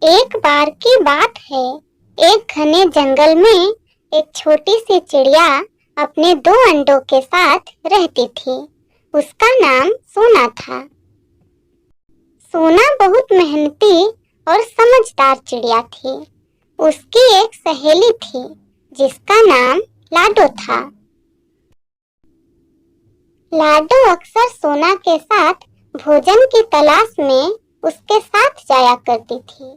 एक बार की बात है। एक घने जंगल में एक छोटी सी चिड़िया अपने दो अंडों के साथ रहती थी। उसका नाम सोना था। सोना बहुत मेहनती और समझदार चिड़िया थी। उसकी एक सहेली थी जिसका नाम लाडो था। लाडो अक्सर सोना के साथ भोजन की तलाश में उसके साथ जाया करती थी।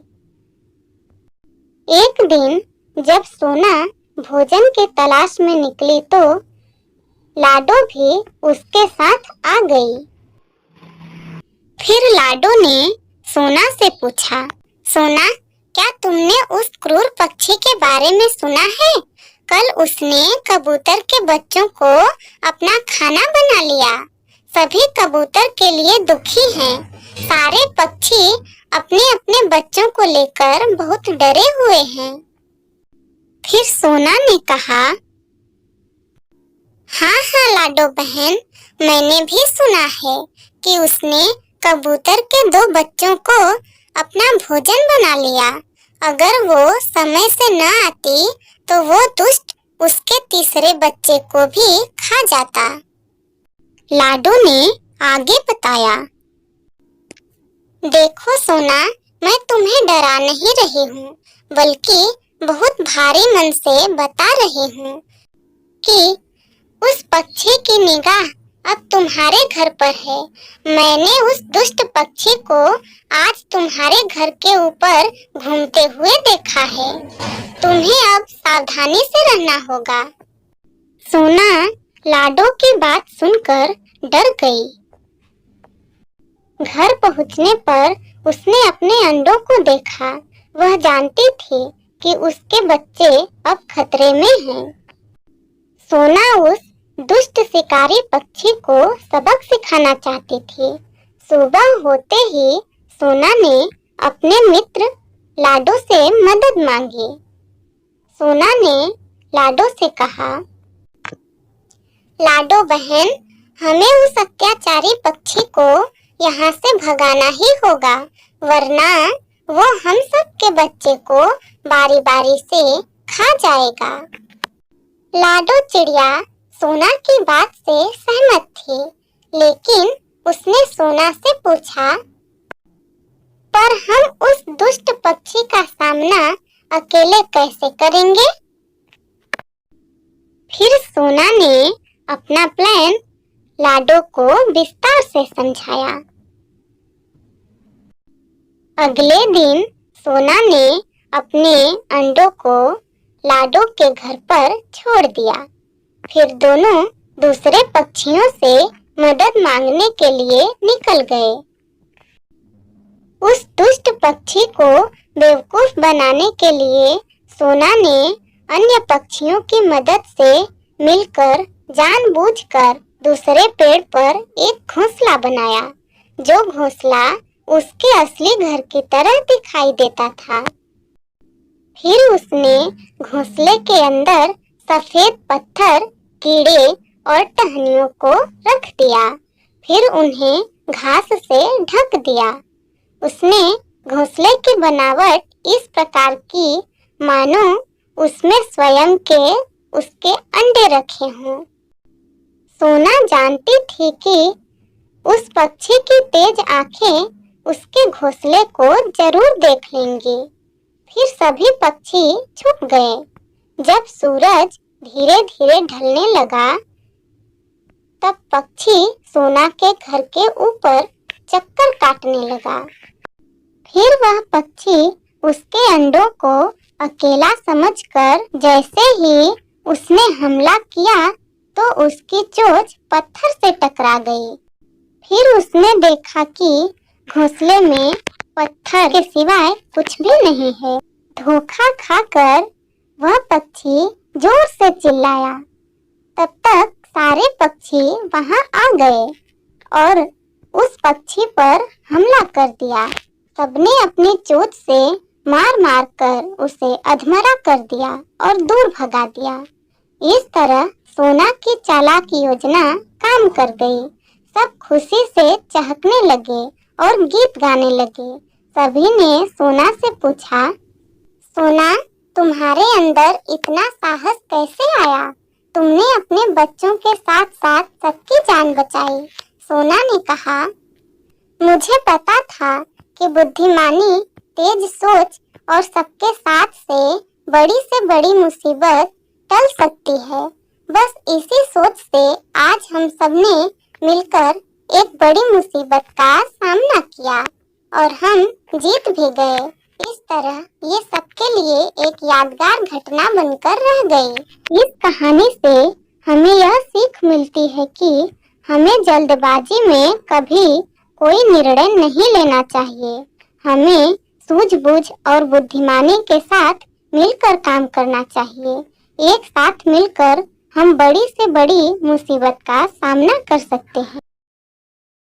एक दिन जब सोना भोजन की तलाश में निकली तो लाडो भी उसके साथ आ गई। फिर लाडो ने सोना से पूछा, सोना, क्या तुमने उस क्रूर पक्षी के बारे में सुना है? कल उसने कबूतर के बच्चों को अपना खाना बना लिया। सभी कबूतर के लिए दुखी हैं। सारे पक्षी अपने अपने बच्चों को लेकर बहुत डरे हुए हैं। फिर सोना ने कहा, हाँ हाँ लाडो बहन, मैंने भी सुना है कि उसने कबूतर के दो बच्चों को अपना भोजन बना लिया। अगर वो समय से न आती तो वो दुष्ट उसके तीसरे बच्चे को भी खा जाता। लाडो ने आगे बताया, देखो सोना, मैं तुम्हें डरा नहीं रही हूँ, बल्कि बहुत भारी मन से बता रही हूँ कि उस पक्षी की निगाह अब तुम्हारे घर पर है। मैंने उस दुष्ट पक्षी को आज तुम्हारे घर के ऊपर घूमते हुए देखा है। तुम्हें अब सावधानी से रहना होगा। सोना लाडो की बात सुनकर डर गई। घर पहुंचने पर उसने अपने अंडों को देखा। वह जानती थी कि उसके बच्चे अब खतरे में हैं। सोना उस दुष्ट शिकारी पक्षी को सबक सिखाना चाहती थी। सुबह होते ही सोना ने अपने मित्र लाडो से मदद मांगी। सोना ने लाडो से कहा, लाडो बहन, हमें उस अत्याचारी पक्षी को यहाँ से भगाना ही होगा, वरना वो हम सब के बच्चे को बारी बारी से खा जाएगा। लाडो चिड़िया सोना की बात से सहमत थी, लेकिन उसने सोना से पूछा, पर हम उस दुष्ट पक्षी का सामना अकेले कैसे करेंगे? फिर सोना ने अपना प्लान लाडो को विस्तार से समझाया। अगले दिन सोना ने अपने अंडों को लाडो के घर पर छोड़ दिया। फिर दोनों दूसरे पक्षियों से मदद मांगने के लिए निकल गए। उस दुष्ट पक्षी को बेवकूफ बनाने के लिए सोना ने अन्य पक्षियों की मदद से मिलकर जानबूझकर दूसरे पेड़ पर एक घोंसला बनाया, जो घोंसला उसके असली घर की तरह दिखाई देता था। फिर उसने घोंसले के अंदर सफेद पत्थर, कीड़े और टहनियों को रख दिया। फिर उन्हें घास से ढक दिया। उसने घोंसले की बनावट इस प्रकार की मानो उसमें स्वयं के उसके अंडे रखे हों। सोना जानती थी कि उस पक्षी की तेज आंखें उसके घोंसले को जरूर देख लेंगी। फिर सभी पक्षी छुप गए। जब सूरज धीरे धीरे ढलने लगा, तब पक्षी सोना के घर के ऊपर चक्कर काटने लगा। फिर वह पक्षी उसके अंडों को अकेला समझकर जैसे ही उसने हमला किया तो उसकी चोंच पत्थर से टकरा गई। फिर उसने देखा कि घोंसले में पत्थर के सिवाय कुछ भी नहीं है। धोखा खाकर वह पक्षी जोर से चिल्लाया। तब तक सारे पक्षी वहां आ गए और उस पक्षी पर हमला कर दिया। सबने अपनी चोंच से मार मार कर उसे अधमरा कर दिया और दूर भगा दिया। इस तरह सोना की चालाक योजना काम कर गई। सब खुशी से चहकने लगे और गीत गाने लगे। सभी ने सोना से पूछा, सोना, तुम्हारे अंदर इतना साहस कैसे आया? तुमने अपने बच्चों के साथ साथ सबकी जान बचाई। सोना ने कहा, मुझे पता था कि बुद्धिमानी, तेज सोच और सबके साथ से बड़ी मुसीबत टल सकती है। बस इसी सोच से आज हम सबने मिलकर एक बड़ी मुसीबत का सामना किया और हम जीत भी गए। इस तरह ये सबके लिए एक यादगार घटना बनकर रह गई। इस कहानी से हमें यह सीख मिलती है कि हमें जल्दबाजी में कभी कोई निर्णय नहीं लेना चाहिए। हमें सूझबूझ और बुद्धिमानी के साथ मिलकर काम करना चाहिए। एक साथ मिलकर हम बड़ी से बड़ी मुसीबत का सामना कर सकते हैं।